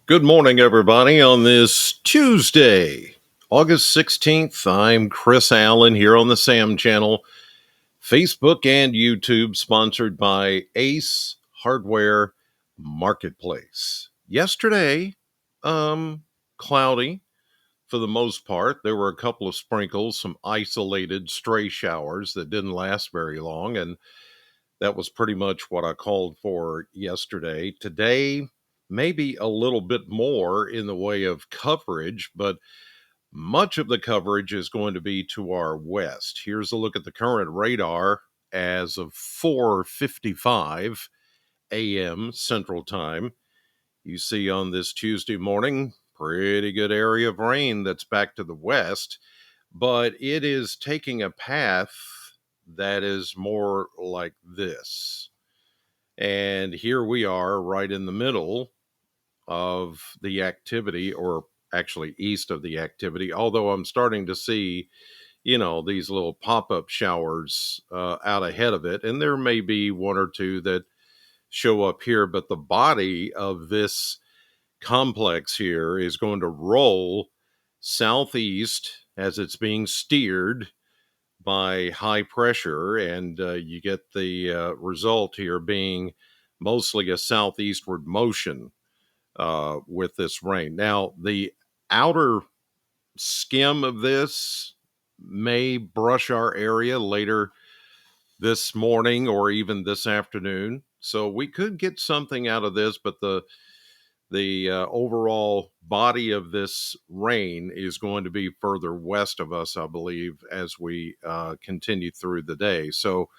Good morning, everybody, on this Tuesday, August 16th. I'm Chris Allen here on the Sam channel, Facebook and YouTube, sponsored by Ace Hardware Marketplace. Yesterday, cloudy for the most part. There were a couple of sprinkles, some isolated stray showers that didn't last very long, and that was pretty much what I called for yesterday. Today, maybe a little bit more in the way of coverage, but much of the coverage is going to be to our west. Here's a look at the current radar as of 4:55 a.m. Central Time. You see on this Tuesday morning, pretty good area of rain that's back to the west, but it is taking a path that is more like this. And here we are right in the middle of the activity, or actually east of the activity, although I'm starting to see, these little pop up showers out ahead of it. And there may be one or two that show up here, but the body of this complex here is going to roll southeast as it's being steered by high pressure, and you get the result here being mostly a southeastward motion with this rain. Now, the outer skim of this may brush our area later this morning or even this afternoon. So we could get something out of this, but the overall body of this rain is going to be further west of us, I believe, as we continue through the day. So,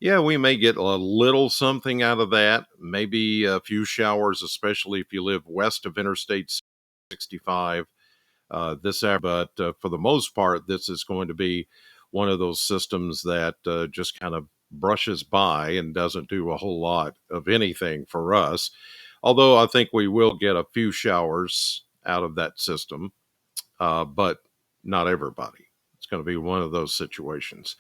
yeah, we may get a little something out of that, maybe a few showers, especially if you live west of Interstate 65 but for the most part, this is going to be one of those systems that just kind of brushes by and doesn't do a whole lot of anything for us. Although I think we will get a few showers out of that system, but not everybody. It's going to be one of those situations.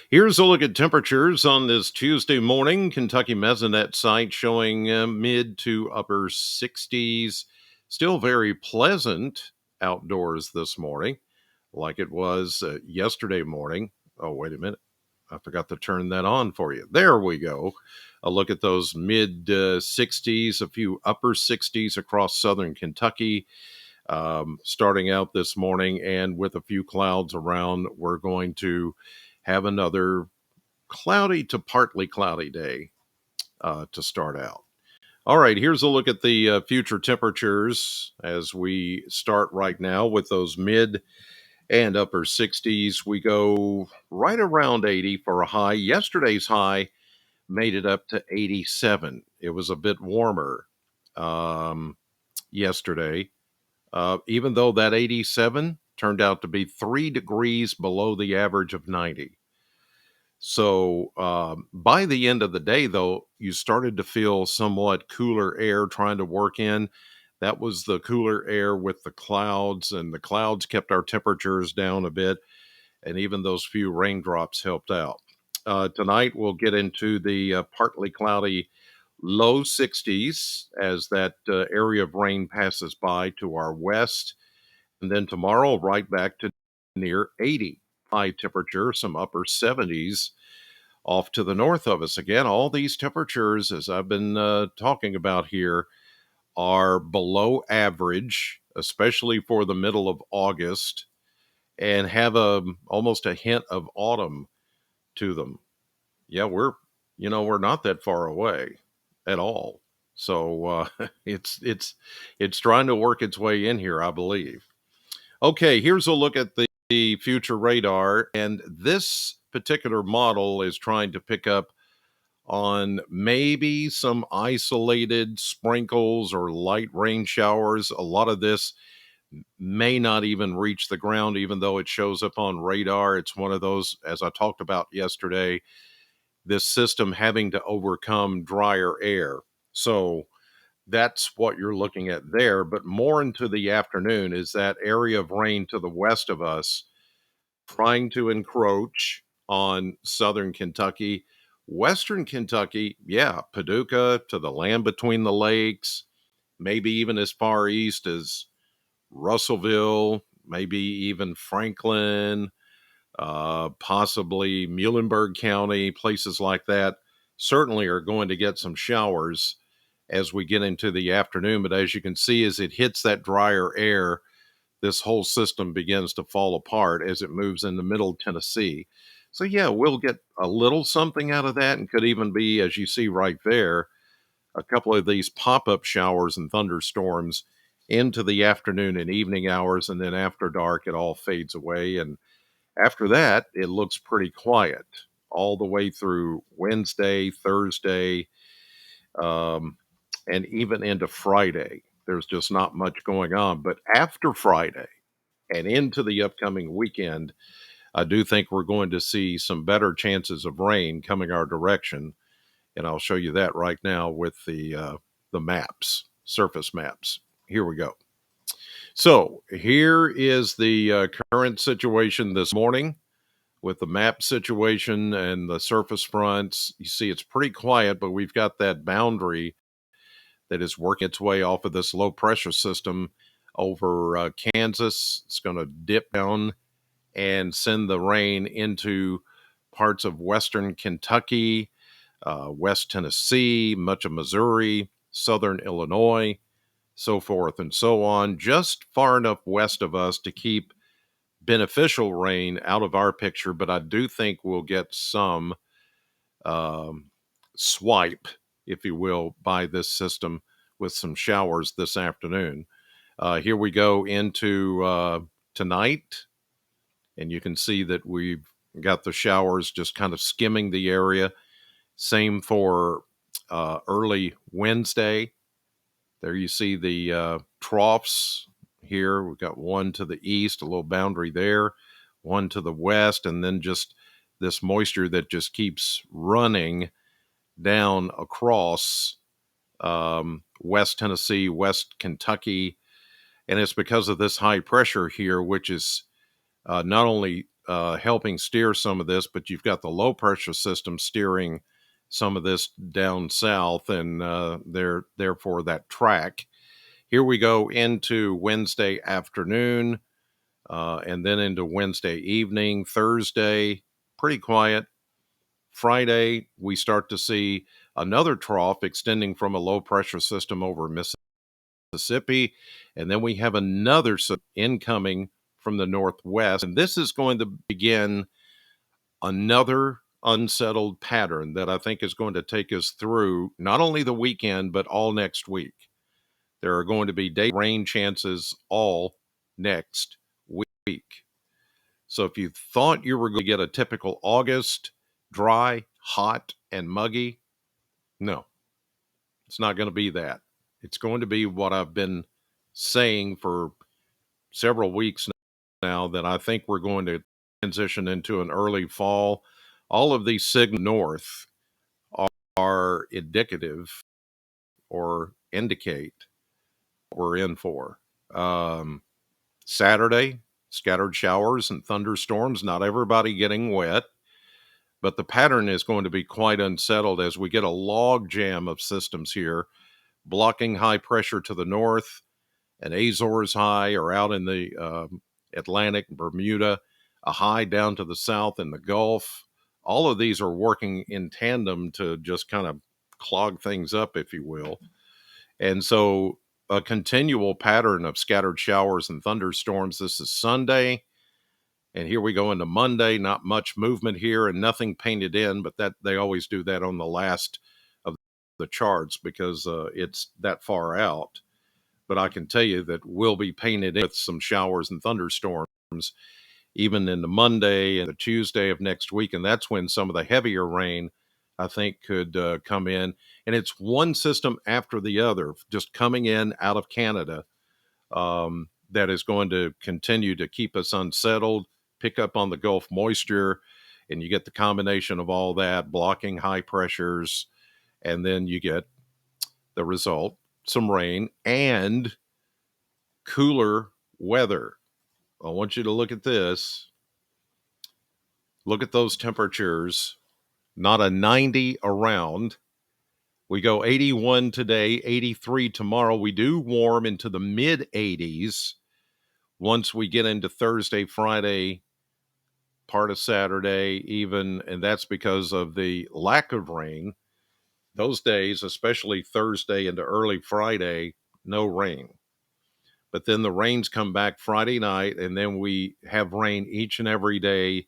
Here's a look at temperatures on this Tuesday morning. Kentucky Mesonet site showing mid to upper 60s. Still very pleasant outdoors this morning, like it was yesterday morning. Oh, wait a minute. I forgot to turn that on for you. There we go. A look at those mid 60s, a few upper 60s across southern Kentucky. Starting out this morning, and with a few clouds around, we're going to have another cloudy to partly cloudy day to start out. All right, here's a look at the future temperatures as we start right now with those mid and upper 60s. We go right around 80 for a high. Yesterday's high made it up to 87. It was a bit warmer yesterday, even though that 87 turned out to be 3 degrees below the average of 90. So by the end of the day, though, you started to feel somewhat cooler air trying to work in. That was the cooler air with the clouds, and the clouds kept our temperatures down a bit. And even those few raindrops helped out. Tonight, we'll get into the partly cloudy low 60s as that area of rain passes by to our west. And then tomorrow, right back to near 80 high temperature, some upper 70s off to the north of us. Again, all these temperatures, as I've been talking about here, are below average, especially for the middle of August, and have almost a hint of autumn to them. Yeah, we're not that far away at all. So it's trying to work its way in here, I believe. Okay, here's a look at the future radar, and this particular model is trying to pick up on maybe some isolated sprinkles or light rain showers. A lot of this may not even reach the ground, even though it shows up on radar. It's one of those, as I talked about yesterday, this system having to overcome drier air. So that's what you're looking at there. But more into the afternoon is that area of rain to the west of us trying to encroach on southern Kentucky. Western Kentucky, yeah, Paducah to the land between the lakes, maybe even as far east as Russellville, maybe even Franklin, possibly Muhlenberg County, places like that certainly are going to get some showers as we get into the afternoon. But as you can see, as it hits that drier air, this whole system begins to fall apart as it moves into middle Tennessee. So, yeah, we'll get a little something out of that, and could even be, as you see right there, a couple of these pop up showers and thunderstorms into the afternoon and evening hours. And then after dark, it all fades away. And after that, it looks pretty quiet all the way through Wednesday, Thursday, um, and even into Friday. There's just not much going on. But after Friday and into the upcoming weekend, I do think we're going to see some better chances of rain coming our direction. And I'll show you that right now with the maps, surface maps. Here we go. So here is the current situation this morning with the map situation and the surface fronts. You see, it's pretty quiet, but we've got that boundary that is working its way off of this low pressure system over Kansas. It's going to dip down and send the rain into parts of western Kentucky, West Tennessee, much of Missouri, southern Illinois, so forth and so on, just far enough west of us to keep beneficial rain out of our picture. But I do think we'll get some um, swipe, if you will, by this system with some showers this afternoon. Here we go into tonight, and you can see that we've got the showers just kind of skimming the area. Same for early Wednesday. There you see the troughs here. We've got one to the east, a little boundary there, one to the west, and then just this moisture that just keeps running down across West Tennessee, West Kentucky. And it's because of this high pressure here, which is not only helping steer some of this, but you've got the low pressure system steering some of this down south, and therefore that track. Here we go into Wednesday afternoon, and then into Wednesday evening. Thursday, pretty quiet. Friday, we start to see another trough extending from a low pressure system over Mississippi. And then we have another incoming from the northwest. And this is going to begin another unsettled pattern that I think is going to take us through not only the weekend, but all next week. There are going to be day rain chances all next week. So if you thought you were going to get a typical August, dry, hot, and muggy, no, it's not going to be that. It's going to be what I've been saying for several weeks now, that I think we're going to transition into an early fall. All of these signals north are indicative or indicate what we're in for. Saturday, scattered showers and thunderstorms, not everybody getting wet, but the pattern is going to be quite unsettled as we get a log jam of systems here, blocking high pressure to the north, and Azores high, or out in the Atlantic, Bermuda, a high down to the south in the Gulf. All of these are working in tandem to just kind of clog things up, if you will. And so a continual pattern of scattered showers and thunderstorms. This is Sunday. And here we go into Monday. Not much movement here and nothing painted in, but that they always do that on the last of the charts because it's that far out. But I can tell you that we'll be painted in with some showers and thunderstorms even in the Monday and the Tuesday of next week. And that's when some of the heavier rain, I think, could come in. And it's one system after the other, just coming in out of Canada, that is going to continue to keep us unsettled, pick up on the Gulf moisture, and you get the combination of all that, blocking high pressures, and then you get the result, some rain and cooler weather. I want you to look at this. Look at those temperatures. Not a 90 around, We go 81 today, 83 tomorrow. We do warm into the mid 80s once we get into Thursday, Friday, part of Saturday, even, and that's because of the lack of rain. Those days, especially Thursday into early Friday, no rain. But then the rains come back Friday night, and then we have rain each and every day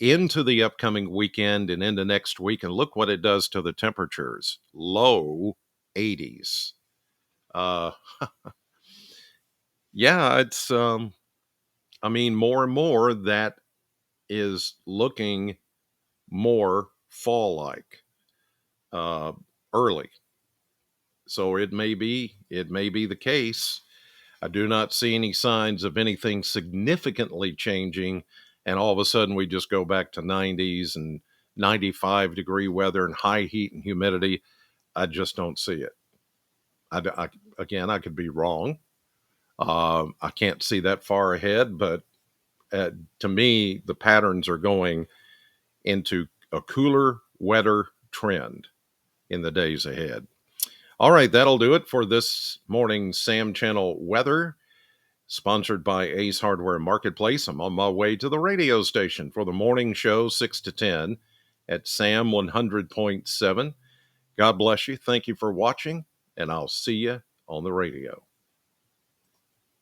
into the upcoming weekend and into next week. And look what it does to the temperatures. Low 80s. Uh, yeah, it's, I mean, more and more that is looking more fall-like, uh, early. So it may be the case. I do not see any signs of anything significantly changing, and all of a sudden we just go back to 90s and 95-degree weather and high heat and humidity. I just don't see it. Again, I could be wrong. I can't see that far ahead, but to me, the patterns are going into a cooler, wetter trend in the days ahead. All right, that'll do it for this morning's Sam Channel weather, sponsored by Ace Hardware Marketplace. I'm on my way to the radio station for the morning show, 6 to 10 at Sam 100.7. God bless you. Thank you for watching, and I'll see you on the radio.